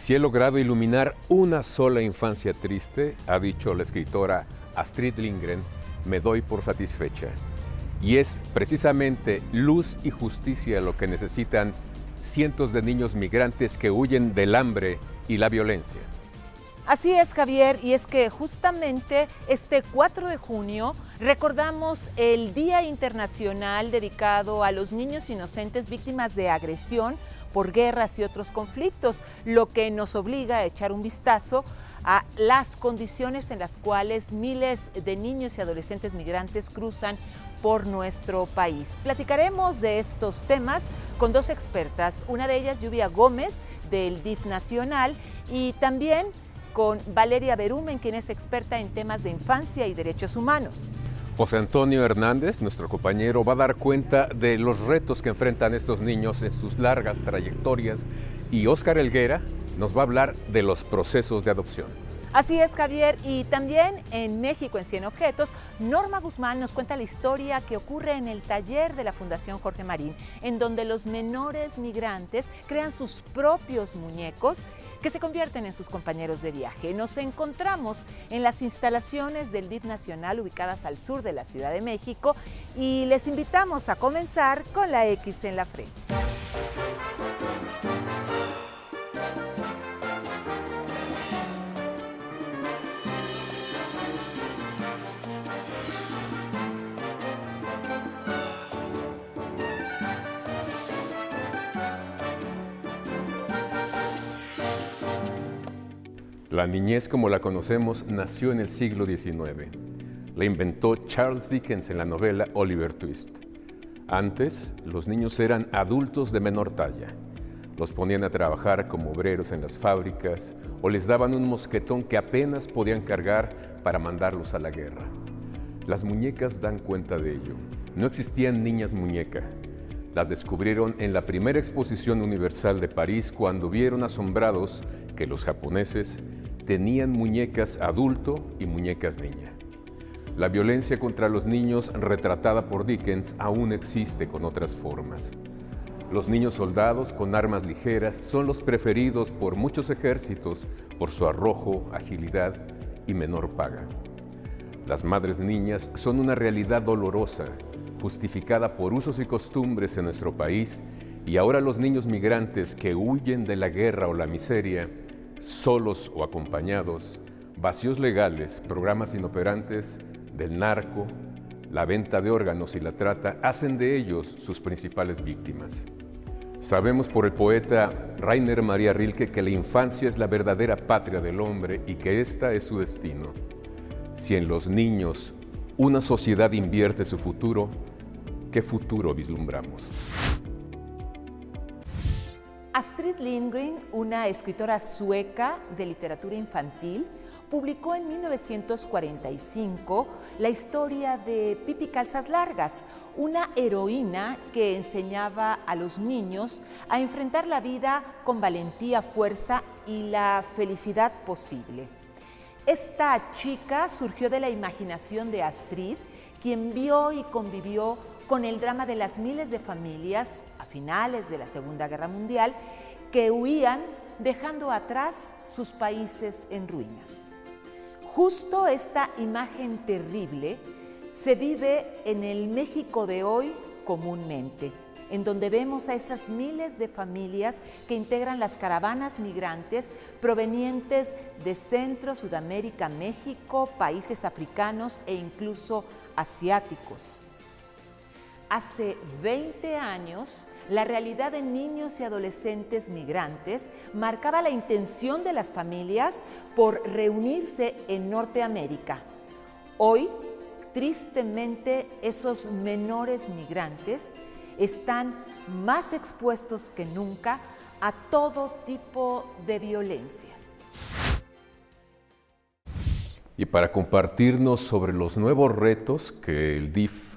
Si he logrado iluminar una sola infancia triste, ha dicho la escritora Astrid Lindgren, me doy por satisfecha. Y es precisamente luz y justicia lo que necesitan cientos de niños migrantes que huyen del hambre y la violencia. Así es, Javier, y es que justamente este 4 de junio recordamos el Día Internacional dedicado a los niños inocentes víctimas de agresión por guerras y otros conflictos, lo que nos obliga a echar un vistazo a las condiciones en las cuales miles de niños y adolescentes migrantes cruzan por nuestro país. Platicaremos de estos temas con dos expertas, una de ellas Lluvia Gómez del DIF Nacional y también con Valeria Berumen, quien es experta en temas de infancia y derechos humanos. José Antonio Hernández, nuestro compañero, va a dar cuenta de los retos que enfrentan estos niños en sus largas trayectorias y Óscar Helguera nos va a hablar de los procesos de adopción. Así es, Javier, y también en México en 100 Objetos, Norma Guzmán nos cuenta la historia que ocurre en el taller de la Fundación Jorge Marín, en donde los menores migrantes crean sus propios muñecos que se convierten en sus compañeros de viaje. Nos encontramos en las instalaciones del DIF Nacional ubicadas al sur de la Ciudad de México y les invitamos a comenzar con la X en la frente. La niñez como la conocemos nació en el siglo XIX. La inventó Charles Dickens en la novela Oliver Twist. Antes, los niños eran adultos de menor talla. Los ponían a trabajar como obreros en las fábricas o les daban un mosquetón que apenas podían cargar para mandarlos a la guerra. Las muñecas dan cuenta de ello. No existían niñas muñeca. Las descubrieron en la primera exposición universal de París cuando vieron asombrados que los japoneses tenían muñecas adulto y muñecas niña. La violencia contra los niños retratada por Dickens aún existe con otras formas. Los niños soldados con armas ligeras son los preferidos por muchos ejércitos por su arrojo, agilidad y menor paga. Las madres niñas son una realidad dolorosa, justificada por usos y costumbres en nuestro país, y ahora los niños migrantes que huyen de la guerra o la miseria, solos o acompañados, vacíos legales, programas inoperantes del narco, la venta de órganos y la trata, hacen de ellos sus principales víctimas. Sabemos por el poeta Rainer Maria Rilke que la infancia es la verdadera patria del hombre y que esta es su destino. Si en los niños una sociedad invierte su futuro, ¿qué futuro vislumbramos? Astrid Lindgren, una escritora sueca de literatura infantil, publicó en 1945 la historia de Pippi Calzas Largas, una heroína que enseñaba a los niños a enfrentar la vida con valentía, fuerza y la felicidad posible. Esta chica surgió de la imaginación de Astrid, quien vio y convivió con el drama de las miles de familias a finales de la Segunda Guerra Mundial que huían dejando atrás sus países en ruinas. Justo esta imagen terrible se vive en el México de hoy comúnmente, en donde vemos a esas miles de familias que integran las caravanas migrantes provenientes de Centro, Sudamérica, México, países africanos e incluso asiáticos. Hace 20 años, la realidad de niños y adolescentes migrantes marcaba la intención de las familias por reunirse en Norteamérica. Hoy, tristemente, esos menores migrantes están más expuestos que nunca a todo tipo de violencias. Y para compartirnos sobre los nuevos retos que el DIF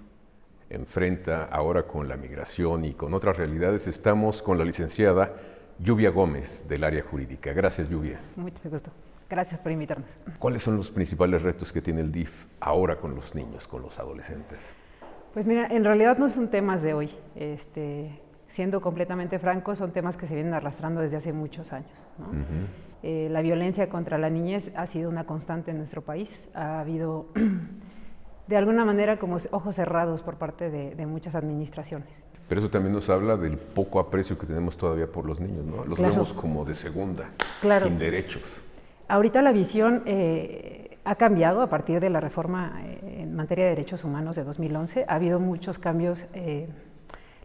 enfrenta ahora con la migración y con otras realidades, estamos con la licenciada Lluvia Gómez del área jurídica. Gracias, Lluvia. Mucho gusto. Gracias por invitarnos. ¿Cuáles son los principales retos que tiene el DIF ahora con los niños, con los adolescentes? Pues mira, en realidad no son temas de hoy. Siendo completamente francos, son temas que se vienen arrastrando desde hace muchos años, ¿no? La violencia contra la niñez ha sido una constante en nuestro país. Ha habido, de alguna manera, como ojos cerrados por parte de muchas administraciones. Pero eso también nos habla del poco aprecio que tenemos todavía por los niños, ¿no? Los vemos como de segunda, sin derechos. Ahorita la visión ha cambiado a partir de la reforma en materia de derechos humanos de 2011. Ha habido muchos cambios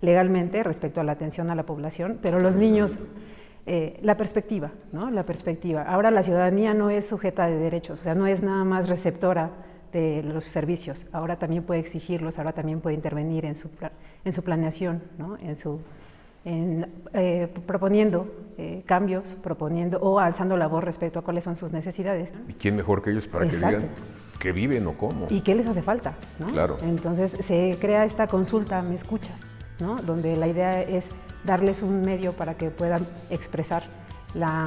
legalmente respecto a la atención a la población, pero los niños, la perspectiva, ¿no? La perspectiva. Ahora la ciudadanía no es sujeta de derechos, o sea, no es nada más receptora de los servicios, ahora también puede exigirlos, ahora también puede intervenir en su planeación, ¿no? Proponiendo cambios, proponiendo o alzando la voz respecto a cuáles son sus necesidades. ¿Y quién mejor que ellos para que digan qué viven o cómo? ¿Y qué les hace falta, ¿no? Claro. Entonces se crea esta consulta, ¿me escuchas?, ¿no? Donde la idea es darles un medio para que puedan expresar la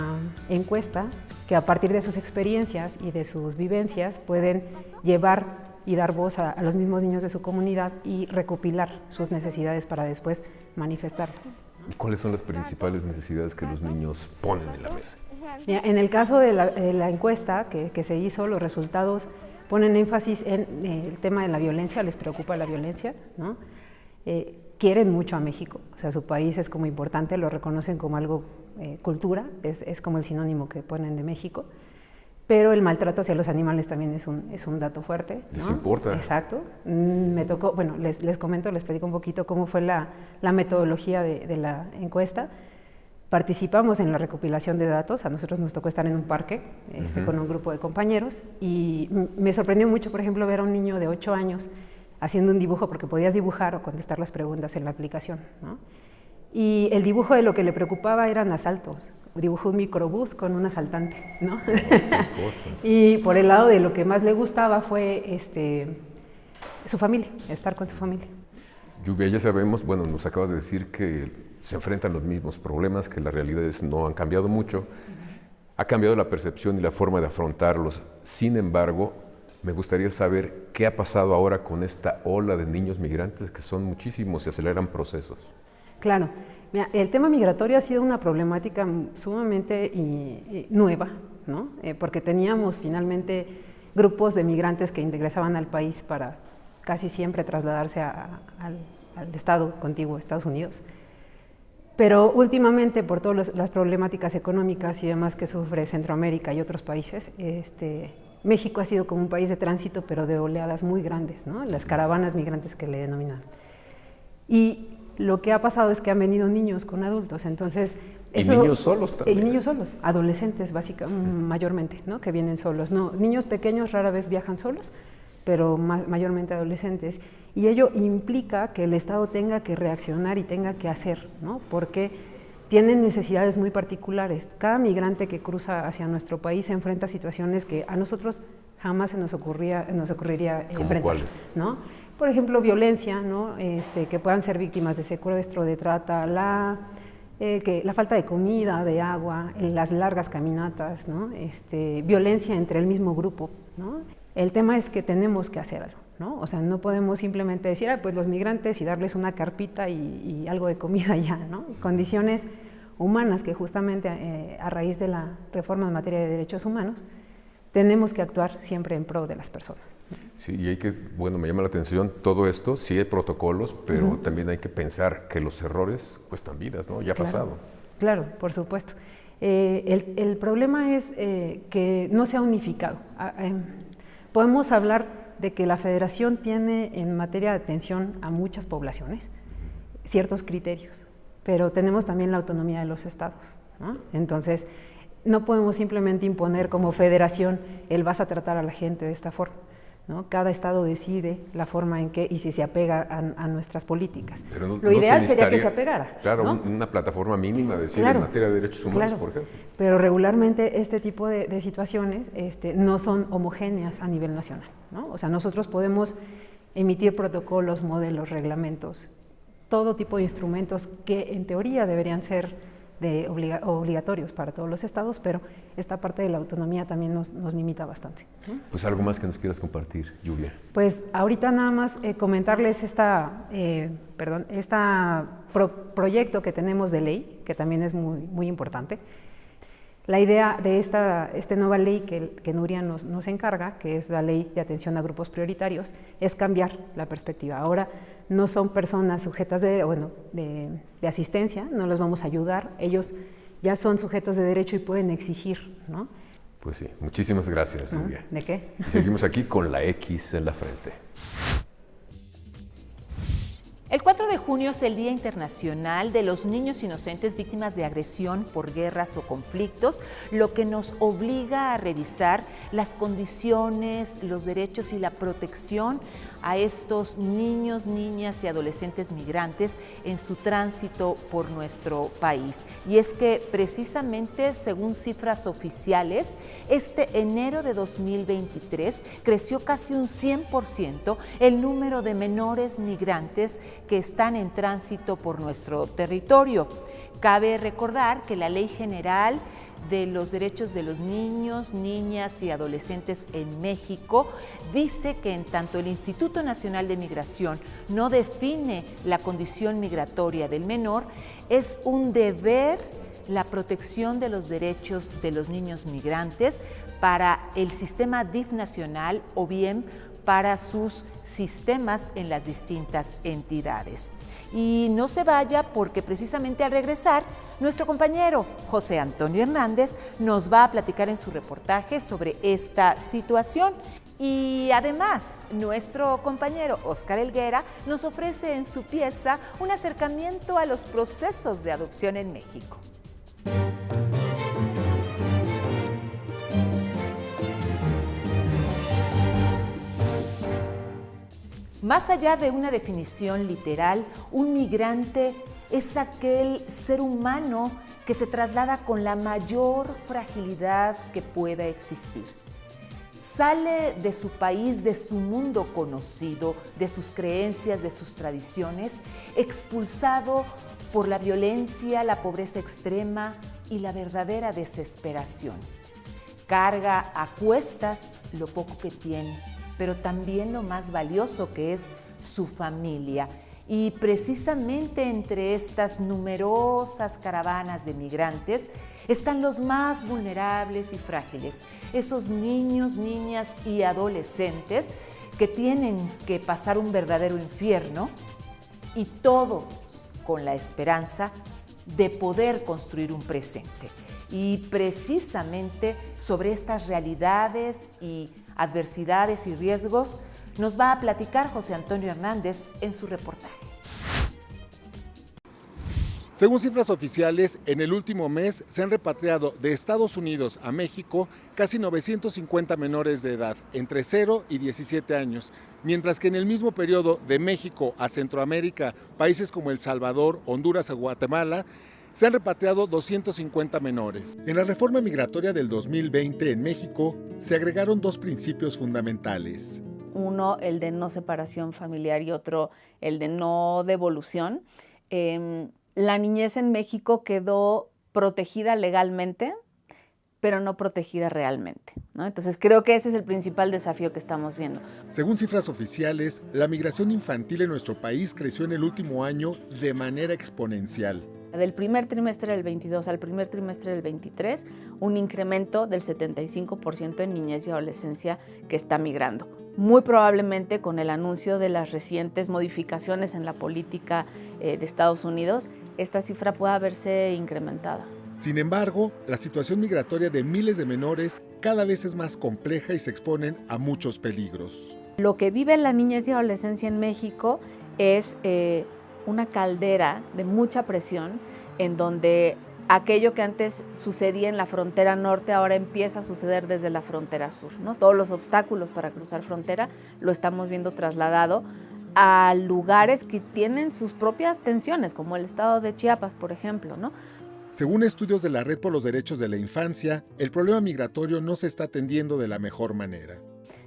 encuesta, que a partir de sus experiencias y de sus vivencias pueden llevar y dar voz a los mismos niños de su comunidad y recopilar sus necesidades para después manifestarlas. ¿Y cuáles son las principales necesidades que los niños ponen en la mesa? Mira, en el caso de la encuesta que se hizo, los resultados ponen énfasis en el tema de la violencia, les preocupa la violencia, ¿no? Quieren mucho a México, o sea, su país es como importante, lo reconocen como algo cultura, es como el sinónimo que ponen de México, pero el maltrato hacia los animales también es un dato fuerte, ¿no? ¿Les importa? Exacto. Me tocó, bueno, les comento, les platico un poquito cómo fue la metodología de la encuesta. Participamos en la recopilación de datos, a nosotros nos tocó estar en un parque con un grupo de compañeros y me sorprendió mucho, por ejemplo, ver a un niño de 8 años haciendo un dibujo, porque podías dibujar o contestar las preguntas en la aplicación, ¿no? Y el dibujo de lo que le preocupaba eran asaltos. Dibujó un microbús con un asaltante, ¿no? Y por el lado de lo que más le gustaba fue su familia, estar con su familia. Lluvia, ya sabemos, bueno, nos acabas de decir que se enfrentan los mismos problemas, que las realidades no han cambiado mucho. Ha cambiado la percepción y la forma de afrontarlos. Sin embargo, me gustaría saber qué ha pasado ahora con esta ola de niños migrantes, que son muchísimos y aceleran procesos. Claro. Mira, el tema migratorio ha sido una problemática sumamente nueva, ¿no? Porque teníamos finalmente grupos de migrantes que ingresaban al país para casi siempre trasladarse al estado contiguo, Estados Unidos. Pero últimamente, por todas las problemáticas económicas y demás que sufre Centroamérica y otros países, México ha sido como un país de tránsito, pero de oleadas muy grandes, ¿no? Las caravanas migrantes que le denominan. Y lo que ha pasado es que han venido niños con adultos, entonces... Y niños solos también. Y niños solos, adolescentes básicamente, mayormente, ¿no? Que vienen solos. No, niños pequeños rara vez viajan solos, pero mayormente adolescentes. Y ello implica que el Estado tenga que reaccionar y tenga que hacer, ¿no? Porque tienen necesidades muy particulares. Cada migrante que cruza hacia nuestro país se enfrenta a situaciones que a nosotros jamás nos ocurriría enfrentar, ¿cuáles? ¿no? Por ejemplo, violencia, ¿no? Que puedan ser víctimas de secuestro, de trata, la falta de comida, de agua, las largas caminatas, ¿no? Violencia entre el mismo grupo, ¿no? El tema es que tenemos que hacer algo, ¿no? O sea, no podemos simplemente decir, pues los migrantes y darles una carpita y algo de comida ya, ¿no? Condiciones humanas que justamente a raíz de la reforma en materia de derechos humanos tenemos que actuar siempre en pro de las personas. Sí, y bueno, me llama la atención todo esto, sí hay protocolos, pero también hay que pensar que los errores cuestan vidas, ¿no? Ya ha pasado. Claro, por supuesto. El problema es que no se ha unificado. Podemos hablar de que la Federación tiene en materia de atención a muchas poblaciones ciertos criterios, pero tenemos también la autonomía de los estados, ¿no? Entonces, no podemos simplemente imponer como federación vas a tratar a la gente de esta forma, ¿no? Cada estado decide la forma en que y si se apega a nuestras políticas. Pero lo ideal sería que se apegara. Claro, ¿no? Una plataforma mínima, decir, claro, en materia de derechos humanos, claro, por ejemplo. Pero regularmente este tipo de situaciones no son homogéneas a nivel nacional, ¿no? O sea, nosotros podemos emitir protocolos, modelos, reglamentos, todo tipo de instrumentos que en teoría deberían ser obligatorios para todos los estados, pero esta parte de la autonomía también nos limita bastante, ¿no? Pues algo más que nos quieras compartir, Lluvia. Pues ahorita nada más comentarles proyecto que tenemos de ley, que también es muy importante. La idea de esta nueva ley que Nuria nos encarga, que es la Ley de Atención a Grupos Prioritarios, es cambiar la perspectiva. Ahora no son personas sujetas de asistencia, no los vamos a ayudar, ellos ya son sujetos de derecho y pueden exigir, ¿no? Pues sí, muchísimas gracias, Lluvia. ¿De qué? Y seguimos aquí con la X en la frente. El 4 de junio es el Día Internacional de los Niños Inocentes Víctimas de Agresión por guerras o conflictos, lo que nos obliga a revisar las condiciones, los derechos y la protección a estos niños, niñas y adolescentes migrantes en su tránsito por nuestro país. Y es que precisamente, según cifras oficiales, este enero de 2023 creció casi un 100% el número de menores migrantes que están en tránsito por nuestro territorio. Cabe recordar que la Ley General de los Derechos de los Niños, Niñas y Adolescentes en México dice que en tanto el Instituto Nacional de Migración no define la condición migratoria del menor, es un deber la protección de los derechos de los niños migrantes para el sistema DIF nacional o bien para sus sistemas en las distintas entidades. Y no se vaya porque precisamente al regresar, nuestro compañero José Antonio Hernández nos va a platicar en su reportaje sobre esta situación. Y además, nuestro compañero Óscar Helguera nos ofrece en su pieza un acercamiento a los procesos de adopción en México. Más allá de una definición literal, un migrante es aquel ser humano que se traslada con la mayor fragilidad que pueda existir. Sale de su país, de su mundo conocido, de sus creencias, de sus tradiciones, expulsado por la violencia, la pobreza extrema y la verdadera desesperación. Carga a cuestas lo poco que tiene, pero también lo más valioso que es su familia. Y precisamente entre estas numerosas caravanas de migrantes están los más vulnerables y frágiles, esos niños, niñas y adolescentes que tienen que pasar un verdadero infierno, y todo con la esperanza de poder construir un presente. Y precisamente sobre estas realidades y adversidades y riesgos nos va a platicar José Antonio Hernández en su reportaje. Según cifras oficiales, en el último mes se han repatriado de Estados Unidos a México casi 950 menores de edad, entre 0 y 17 años, mientras que en el mismo periodo de México a Centroamérica, países como El Salvador, Honduras o Guatemala, se han repatriado 250 menores. En la reforma migratoria del 2020 en México se agregaron dos principios fundamentales. Uno, el de no separación familiar, y otro, el de no devolución. La niñez en México quedó protegida legalmente, pero no protegida realmente, ¿no? Entonces creo que ese es el principal desafío que estamos viendo. Según cifras oficiales, la migración infantil en nuestro país creció en el último año de manera exponencial. Del primer trimestre del 22 al primer trimestre del 23, un incremento del 75% en niñez y adolescencia que está migrando. Muy probablemente con el anuncio de las recientes modificaciones en la política de Estados Unidos, esta cifra pueda verse incrementada. Sin embargo, la situación migratoria de miles de menores cada vez es más compleja y se exponen a muchos peligros. Lo que vive la niñez y adolescencia en México es una caldera de mucha presión, en donde aquello que antes sucedía en la frontera norte ahora empieza a suceder desde la frontera sur, ¿no? Todos los obstáculos para cruzar frontera lo estamos viendo trasladado a lugares que tienen sus propias tensiones, como el estado de Chiapas, por ejemplo, ¿no? Según estudios de la Red por los Derechos de la Infancia, el problema migratorio no se está atendiendo de la mejor manera.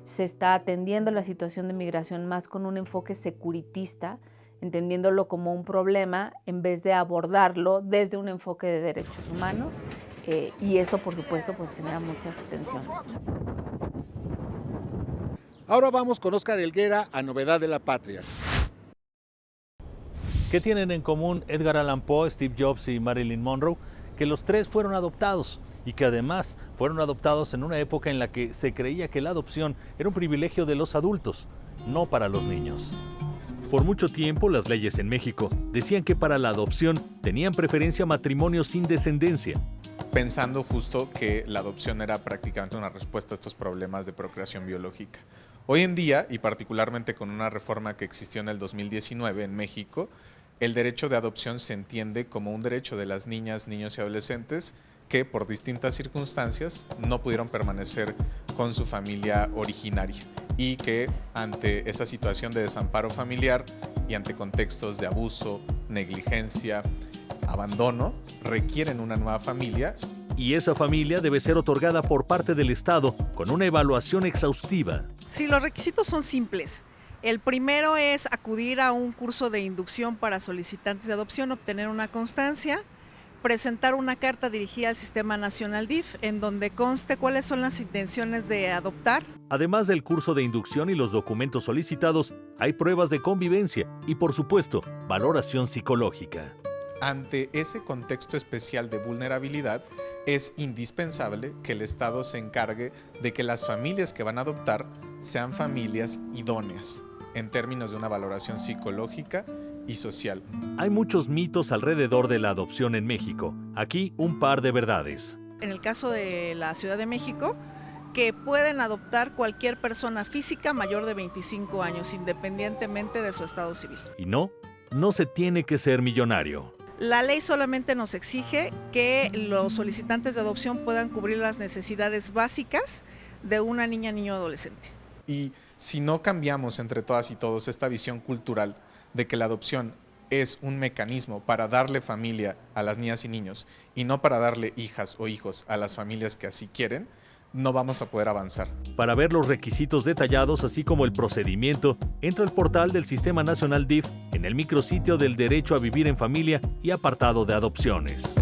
Se está atendiendo la situación de migración más con un enfoque securitista entendiéndolo como un problema en vez de abordarlo desde un enfoque de derechos humanos. Y esto, por supuesto, pues genera muchas tensiones. Ahora vamos con Óscar Helguera a Novedad de la Patria. ¿Qué tienen en común Edgar Allan Poe, Steve Jobs y Marilyn Monroe? Que los tres fueron adoptados y que además fueron adoptados en una época en la que se creía que la adopción era un privilegio de los adultos, no para los niños. Por mucho tiempo, las leyes en México decían que para la adopción tenían preferencia matrimonios sin descendencia. Pensando justo que la adopción era prácticamente una respuesta a estos problemas de procreación biológica. Hoy en día, y particularmente con una reforma que existió en el 2019 en México, el derecho de adopción se entiende como un derecho de las niñas, niños y adolescentes que por distintas circunstancias no pudieron permanecer con su familia originaria y que ante esa situación de desamparo familiar y ante contextos de abuso, negligencia, abandono, requieren una nueva familia. Y esa familia debe ser otorgada por parte del Estado con una evaluación exhaustiva. Sí, los requisitos son simples. El primero es acudir a un curso de inducción para solicitantes de adopción, obtener una constancia, presentar una carta dirigida al Sistema Nacional DIF en donde conste cuáles son las intenciones de adoptar. Además del curso de inducción y los documentos solicitados, hay pruebas de convivencia y, por supuesto, valoración psicológica. Ante ese contexto especial de vulnerabilidad, es indispensable que el Estado se encargue de que las familias que van a adoptar sean familias idóneas, en términos de una valoración psicológica y social. Hay muchos mitos alrededor de la adopción en México. Aquí un par de verdades. En el caso de la Ciudad de México, que pueden adoptar cualquier persona física mayor de 25 años, independientemente de su estado civil. Y no se tiene que ser millonario. La ley solamente nos exige que los solicitantes de adopción puedan cubrir las necesidades básicas de una niña, niño o adolescente. Y si no cambiamos entre todas y todos esta visión cultural de que la adopción es un mecanismo para darle familia a las niñas y niños y no para darle hijas o hijos a las familias que así quieren, no vamos a poder avanzar. Para ver los requisitos detallados, así como el procedimiento, entra al portal del Sistema Nacional DIF en el micrositio del Derecho a Vivir en Familia y apartado de adopciones.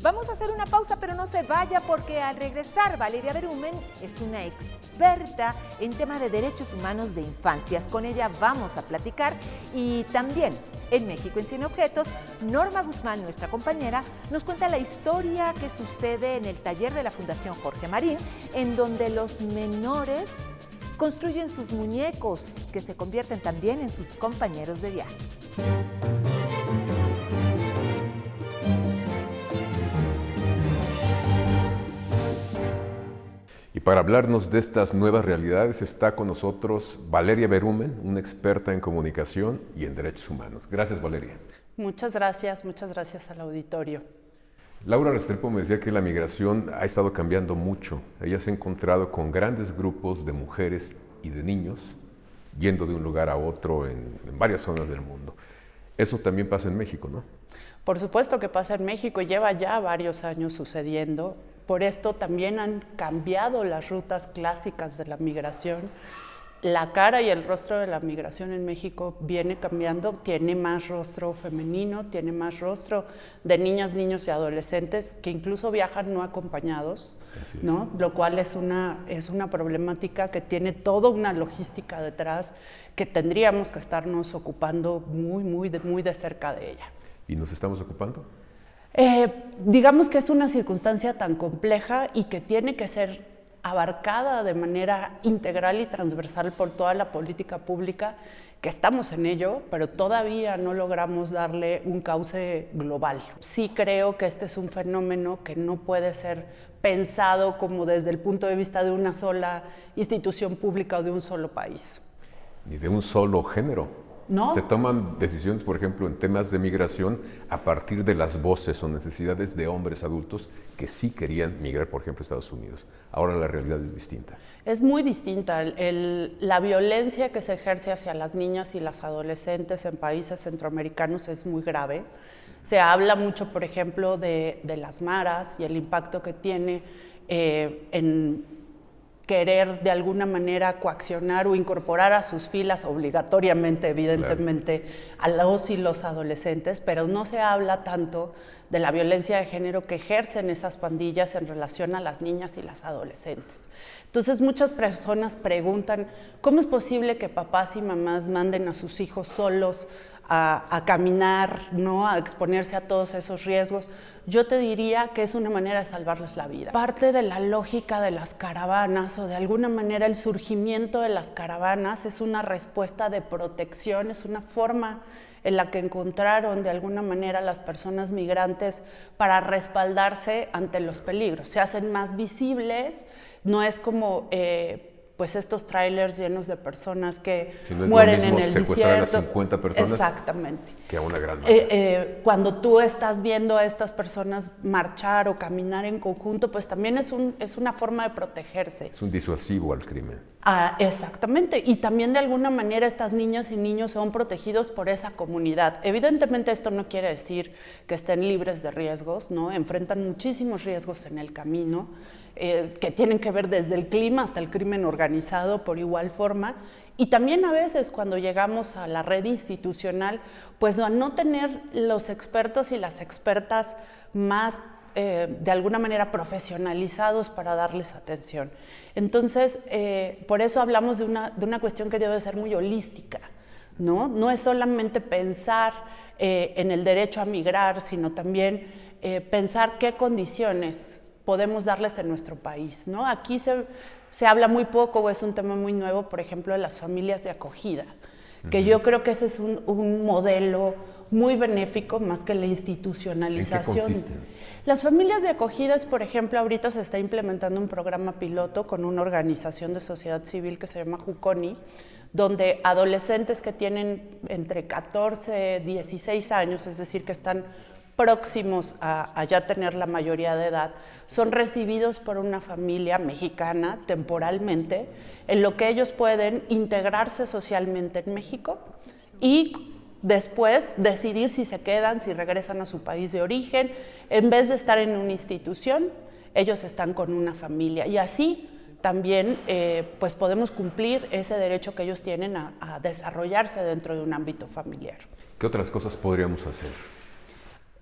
Vamos a hacer una pausa, pero no se vaya porque al regresar Valeria Berumen es una experta en temas de derechos humanos de infancias. Con ella vamos a platicar y también en México en 100 Objetos, Norma Guzmán, nuestra compañera, nos cuenta la historia que sucede en el taller de la Fundación Jorge Marín, en donde los menores construyen sus muñecos que se convierten también en sus compañeros de viaje. Y para hablarnos de estas nuevas realidades está con nosotros Valeria Berumen, una experta en comunicación y en derechos humanos. Gracias, Valeria. Muchas gracias al auditorio. Laura Restrepo me decía que la migración ha estado cambiando mucho. Ella se ha encontrado con grandes grupos de mujeres y de niños yendo de un lugar a otro en varias zonas del mundo. Eso también pasa en México, ¿no? Por supuesto que pasa en México y lleva ya varios años sucediendo. Por esto también han cambiado las rutas clásicas de la migración. La cara y el rostro de la migración en México viene cambiando, tiene más rostro femenino, tiene más rostro de niñas, niños y adolescentes que incluso viajan no acompañados, ¿no? Lo cual es una problemática que tiene toda una logística detrás que tendríamos que estarnos ocupando muy de cerca de ella. ¿Y nos estamos ocupando? Digamos que es una circunstancia tan compleja y que tiene que ser abarcada de manera integral y transversal por toda la política pública, que estamos en ello, pero todavía no logramos darle un cauce global. Sí creo que este es un fenómeno que no puede ser pensado como desde el punto de vista de una sola institución pública o de un solo país. Ni de un solo género. ¿No? Se toman decisiones, por ejemplo, en temas de migración a partir de las voces o necesidades de hombres adultos que sí querían migrar, por ejemplo, a Estados Unidos. Ahora la realidad es distinta. Es muy distinta. La violencia que se ejerce hacia las niñas y las adolescentes en países centroamericanos es muy grave. Se habla mucho, por ejemplo, de las maras y el impacto que tiene en querer de alguna manera coaccionar o incorporar a sus filas obligatoriamente, evidentemente, a los y los adolescentes, pero no se habla tanto de la violencia de género que ejercen esas pandillas en relación a las niñas y las adolescentes. Entonces muchas personas preguntan, ¿cómo es posible que papás y mamás manden a sus hijos solos a caminar, ¿no? A exponerse a todos esos riesgos? Yo te diría que es una manera de salvarles la vida. Parte de la lógica de las caravanas, o de alguna manera el surgimiento de las caravanas, es una respuesta de protección, es una forma en la que encontraron de alguna manera las personas migrantes para respaldarse ante los peligros. Se hacen más visibles, no es como pues estos trailers llenos de personas que mueren en el desierto. A 50 personas. Exactamente. Que a una gran masa. Cuando tú estás viendo a estas personas marchar o caminar en conjunto, pues también es una forma de protegerse. Es un disuasivo al crimen. Exactamente, y también de alguna manera estas niñas y niños son protegidos por esa comunidad. Evidentemente esto no quiere decir que estén libres de riesgos, ¿no? Enfrentan muchísimos riesgos en el camino, que tienen que ver desde el clima hasta el crimen organizado por igual forma. Y también a veces cuando llegamos a la red institucional, pues a no tener los expertos y las expertas más de alguna manera profesionalizados para darles atención. Entonces, por eso hablamos de una cuestión que debe ser muy holística, ¿no? No es solamente pensar en el derecho a migrar, sino también pensar qué condiciones podemos darles en nuestro país, ¿no? Aquí se habla muy poco, o es un tema muy nuevo, por ejemplo, de las familias de acogida, que yo creo que ese es un modelo muy benéfico, más que la institucionalización. ¿En qué consiste? Las familias de acogidas, por ejemplo, ahorita se está implementando un programa piloto con una organización de sociedad civil que se llama Juconi, donde adolescentes que tienen entre 14 y 16 años, es decir, que están próximos a ya tener la mayoría de edad, son recibidos por una familia mexicana temporalmente, en lo que ellos pueden integrarse socialmente en México y después decidir si se quedan, si regresan a su país de origen. En vez de estar en una institución, ellos están con una familia, y así también pues podemos cumplir ese derecho que ellos tienen a desarrollarse dentro de un ámbito familiar. ¿Qué otras cosas podríamos hacer?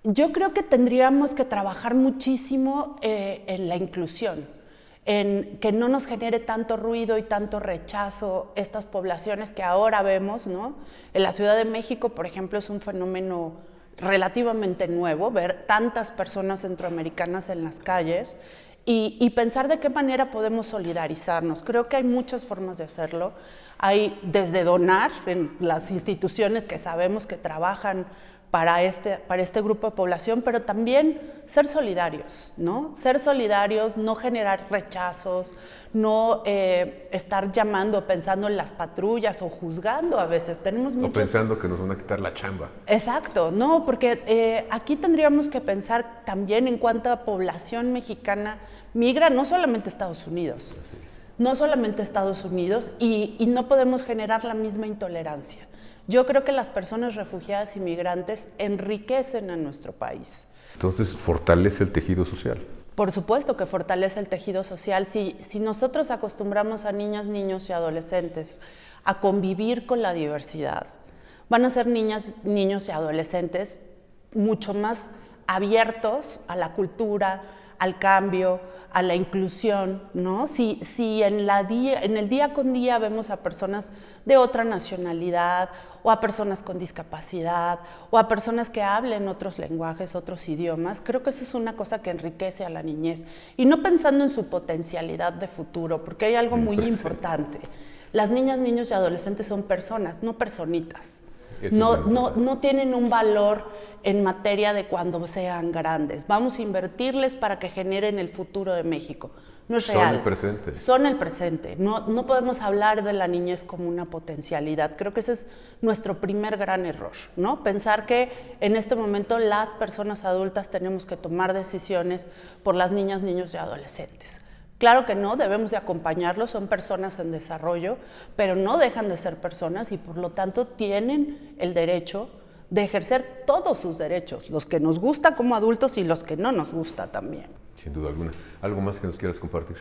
Yo creo que tendríamos que trabajar muchísimo en la inclusión, en que no nos genere tanto ruido y tanto rechazo estas poblaciones que ahora vemos, ¿no? En la Ciudad de México, por ejemplo, es un fenómeno relativamente nuevo, ver tantas personas centroamericanas en las calles y pensar de qué manera podemos solidarizarnos. Creo que hay muchas formas de hacerlo. Hay desde donar en las instituciones que sabemos que trabajan para este grupo de población, pero también ser solidarios, ¿no? Ser solidarios, no generar rechazos, no estar llamando, pensando en las patrullas o juzgando a veces. Tenemos muchos... O pensando que nos van a quitar la chamba. Exacto, no, porque aquí tendríamos que pensar también en cuánta población mexicana migra, no solamente a Estados Unidos, no solamente a Estados Unidos, y no podemos generar la misma intolerancia. Yo creo que las personas refugiadas y migrantes enriquecen a nuestro país. Entonces, fortalece el tejido social. Por supuesto que fortalece el tejido social. Si nosotros acostumbramos a niñas, niños y adolescentes a convivir con la diversidad, van a ser niñas, niños y adolescentes mucho más abiertos a la cultura, al cambio, a la inclusión, ¿no? Si en el día con día vemos a personas de otra nacionalidad, o a personas con discapacidad, o a personas que hablen otros lenguajes, otros idiomas, creo que eso es una cosa que enriquece a la niñez. Y no pensando en su potencialidad de futuro, porque hay algo muy importante. Las niñas, niños y adolescentes son personas, no personitas. No tienen un valor en materia de cuando sean grandes. Vamos a invertirles para que generen el futuro de México. No es real. Son el presente. Son el presente. No podemos hablar de la niñez como una potencialidad. Creo que ese es nuestro primer gran error, ¿no? Pensar que en este momento las personas adultas tenemos que tomar decisiones por las niñas, niños y adolescentes. Claro que no, debemos de acompañarlos, son personas en desarrollo, pero no dejan de ser personas y por lo tanto tienen el derecho de ejercer todos sus derechos, los que nos gusta como adultos y los que no nos gusta también. Sin duda alguna. ¿Algo más que nos quieras compartir?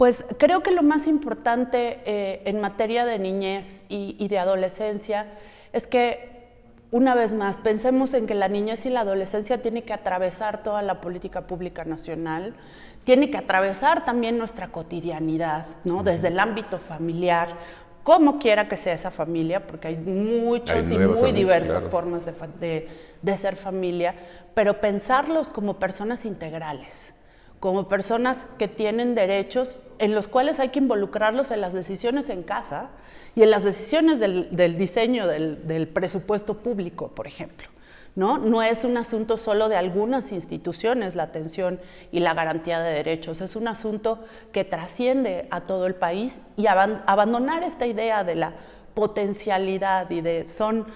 Pues creo que lo más importante en materia de niñez y de adolescencia es que, una vez más, pensemos en que la niñez y la adolescencia tiene que atravesar toda la política pública nacional, tiene que atravesar también nuestra cotidianidad, ¿no? Desde el ámbito familiar, como quiera que sea esa familia, porque hay muchos y muy diversas formas de ser familia, pero pensarlos como personas integrales, como personas que tienen derechos en los cuales hay que involucrarlos en las decisiones en casa y en las decisiones del diseño del presupuesto público, por ejemplo. No es un asunto solo de algunas instituciones la atención y la garantía de derechos, es un asunto que trasciende a todo el país, y abandonar esta idea de la potencialidad y de son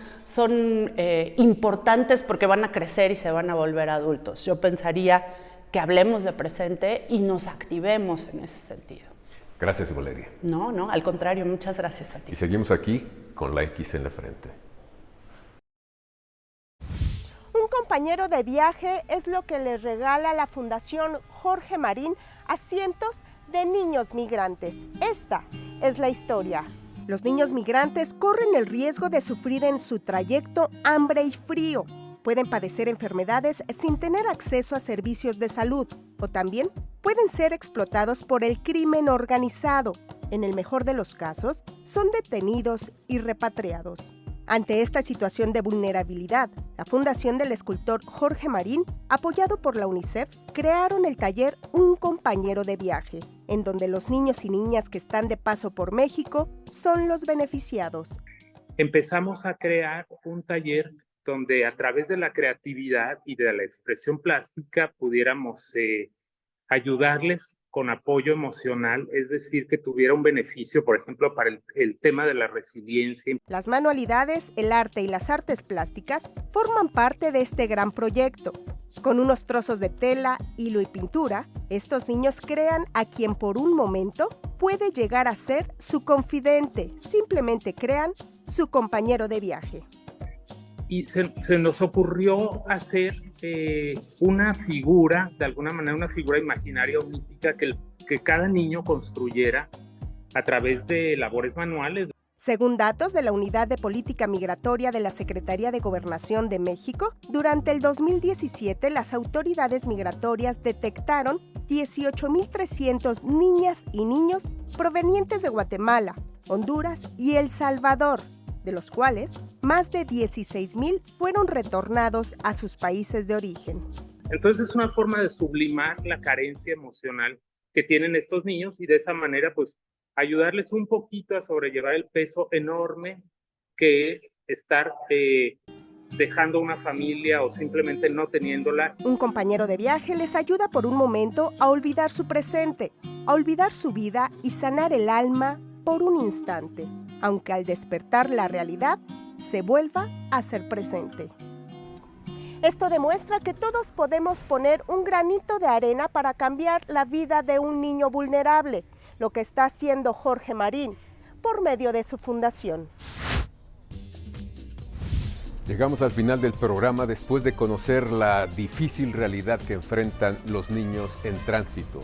importantes porque van a crecer y se van a volver adultos. Yo pensaría que hablemos de presente y nos activemos en ese sentido. Gracias, Valeria. No, al contrario, muchas gracias a ti. Y seguimos aquí con la X en la frente. Un compañero de viaje es lo que les regala la Fundación Jorge Marín a cientos de niños migrantes. Esta es la historia. Los niños migrantes corren el riesgo de sufrir en su trayecto hambre y frío. Pueden padecer enfermedades sin tener acceso a servicios de salud, o también pueden ser explotados por el crimen organizado. En el mejor de los casos, son detenidos y repatriados. Ante esta situación de vulnerabilidad, la Fundación del escultor Jorge Marín, apoyado por la UNICEF, crearon el taller Un Compañero de Viaje, en donde los niños y niñas que están de paso por México son los beneficiados. Empezamos a crear un taller donde a través de la creatividad y de la expresión plástica pudiéramos ayudarles con apoyo emocional, es decir, que tuviera un beneficio, por ejemplo, para el tema de la resiliencia. Las manualidades, el arte y las artes plásticas forman parte de este gran proyecto. Con unos trozos de tela, hilo y pintura, estos niños crean a quien por un momento puede llegar a ser su confidente. Simplemente crean su compañero de viaje. Y se nos ocurrió hacer una figura, de alguna manera una figura imaginaria o mítica que cada niño construyera a través de labores manuales. Según datos de la Unidad de Política Migratoria de la Secretaría de Gobernación de México, durante el 2017 las autoridades migratorias detectaron 18,300 niñas y niños provenientes de Guatemala, Honduras y El Salvador, de los cuales más de 16,000 fueron retornados a sus países de origen. Entonces es una forma de sublimar la carencia emocional que tienen estos niños y de esa manera pues ayudarles un poquito a sobrellevar el peso enorme que es estar dejando una familia o simplemente no teniéndola. Un compañero de viaje les ayuda por un momento a olvidar su presente, a olvidar su vida y sanar el alma por un instante, aunque al despertar la realidad se vuelva a ser presente. Esto demuestra que todos podemos poner un granito de arena para cambiar la vida de un niño vulnerable, lo que está haciendo Jorge Marín por medio de su fundación. Llegamos al final del programa después de conocer la difícil realidad que enfrentan los niños en tránsito,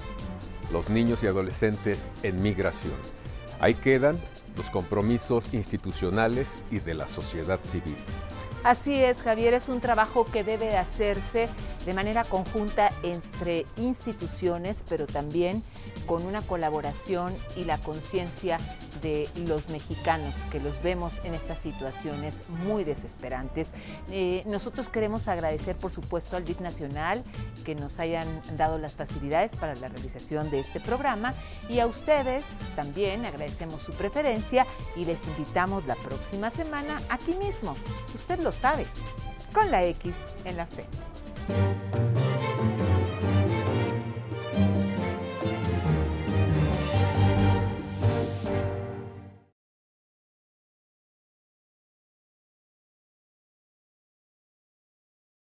los niños y adolescentes en migración. Ahí quedan los compromisos institucionales y de la sociedad civil. Así es, Javier, es un trabajo que debe hacerse de manera conjunta entre instituciones, pero también con una colaboración y la conciencia de los mexicanos que los vemos en estas situaciones muy desesperantes. Nosotros queremos agradecer, por supuesto, al DIF Nacional que nos hayan dado las facilidades para la realización de este programa, y a ustedes también agradecemos su preferencia y les invitamos la próxima semana aquí mismo. Usted lo sabe, con la X en la frente.